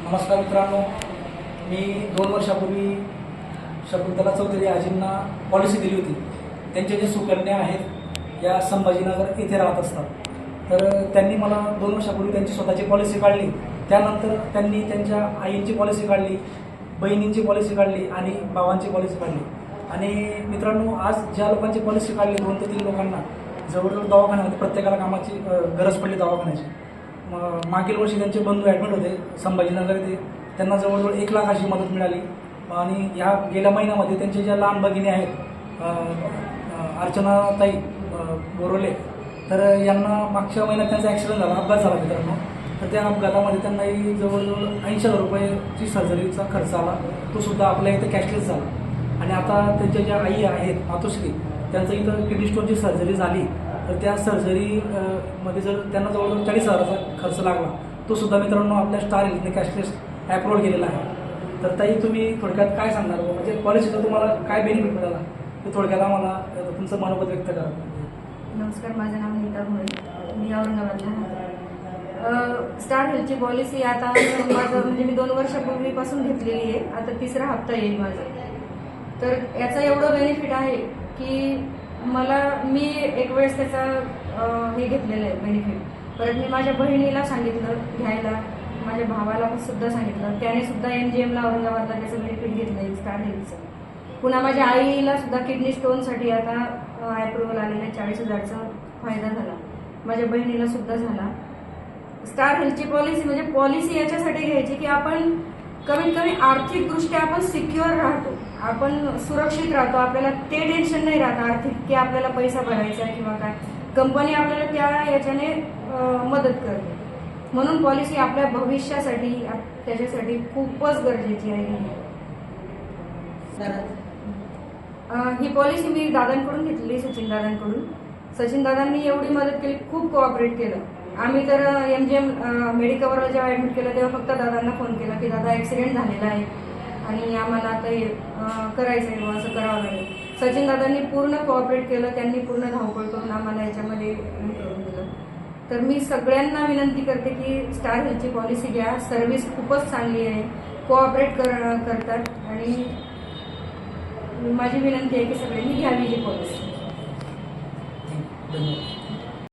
नमस्कार मित्रांनो, मी 2 वर्षापूर्वी शकुंतला चौधरी आजींना पॉलिसी दिली होती. त्यांचे जे सुकन्या आहेत या संभाजीनगर येथे राहत असतात. तर त्यांनी मला 2 वर्षापूर्वी त्यांची स्वतःची पॉलिसी काढली. त्यानंतर त्यांनी त्यांच्या आईंची पॉलिसी काढली, बहिणींची पॉलिसी काढली आणि भावांची पॉलिसी काढली. आणि मित्रांनो, आज ज्या लोकांची पॉलिसी काढली 2 ते 3 लोकांना जवळजवळ दवाखान्यामध्ये प्रत्येकाला कामाची गरज पडली दवाखान्याची. मागील वर्षी त्यांचे बंधू ॲडमिट होते संभाजीनगर येथे. त्यांना जवळजवळ 1 लाख अशी मदत मिळाली. आणि ह्या गेल्या महिन्यामध्ये त्यांचे ज्या लहान भगिनी आहेत अर्चनाताई बोरोले, तर यांना मागच्या महिन्यात त्यांचा ॲक्सिडेंट झाला, अपघात झाला मित्रांनो. तर त्या अपघातामध्ये त्यांनाही जवळजवळ 80,000 रुपयाची सर्जरीचा खर्च आला. तो सुद्धा आपल्या इथं कॅशलेस झाला. आणि आता त्यांच्या ज्या आई आहेत मातोश्री, त्यांचं इथं किडनी स्टोनची सर्जरी झाली. तर त्या सर्जरी मध्ये जर त्यांना जवळजवळ 40,000चा खर्च लागला, तो सुद्धा मित्रांनो आपल्या स्टार हेल्थने कॅशलेस ॲप्रूव्ह केलेला आहे. तर ताई, तुम्ही थोडक्यात काय सांगणार, म्हणजे पॉलिसीचा तुम्हाला काय बेनिफिट मिळाला ते थोडक्यात आम्हाला तुमचं मनोगत व्यक्त करा. नमस्कार, माझं नाव नीता भोळे, मी औरंगाबादला राहते. स्टार हेल्थची पॉलिसी आता माझं म्हणजे मी 2 वर्षापूर्वीपासून घेतलेली आहे. आता 3रा हप्ता येईल माझा. तर याचं एवढं बेनिफिट आहे की मी एक वेळेस त्याचा हे घेतलेलं आहे बेनिफिट. परत मी माझ्या बहिणीला सांगितलं घ्यायला, माझ्या भावाला सुद्धा सांगितलं, त्याने सुद्धा MGMला औरंगाबादला त्याचं बेनिफिट घेतलं आहे स्टार हेल्थचं. पुन्हा माझ्या आईला सुद्धा किडनी स्टोनसाठी आता ॲप्रुव्हल आलेलं आहे, 40,000चा फायदा झाला. माझ्या बहिणीला सुद्धा झाला. स्टार हेल्थची पॉलिसी म्हणजे पॉलिसी याच्यासाठी घ्यायची की आपण कमीत कमी आर्थिकदृष्ट्या आपण सिक्युअर राहतो, आपण सुरक्षित राहतो. आपल्याला ते टेन्शन नाही राहत आर्थिक की आपल्याला पैसा भरायचा किंवा काय. कंपनी आपल्याला त्या याच्याने मदत करते. म्हणून पॉलिसी आपल्या भविष्यासाठी त्याच्यासाठी खूपच गरजेची आहे. ही पॉलिसी मी दादांकडून घेतलेली, सचिन दादांकडून. सचिन दादांनी एवढी मदत केली, खूप कोऑपरेट केलं. आम्ही तर MGM मेडिकलवर जेव्हा ॲडमिट केलं तेव्हा फक्त दादांना फोन केला की दादा ॲक्सिडेंट झालेला आहे आणि आम्हाला आता हे करायचं आहे, असं करावं लागेल. सचिन दादांनी पूर्ण कोऑपरेट केलं, त्यांनी पूर्ण धावपळ करून आम्हाला याच्यामध्ये करून दिलं. तर मी सगळ्यांना विनंती करते की स्टार हेल्थची पॉलिसी घ्या. सर्व्हिस खूपच चांगली आहे, कोऑपरेट करतात. आणि माझी विनंती आहे की सगळ्यांनी घ्यावी ही पॉलिसी. धन्यवाद.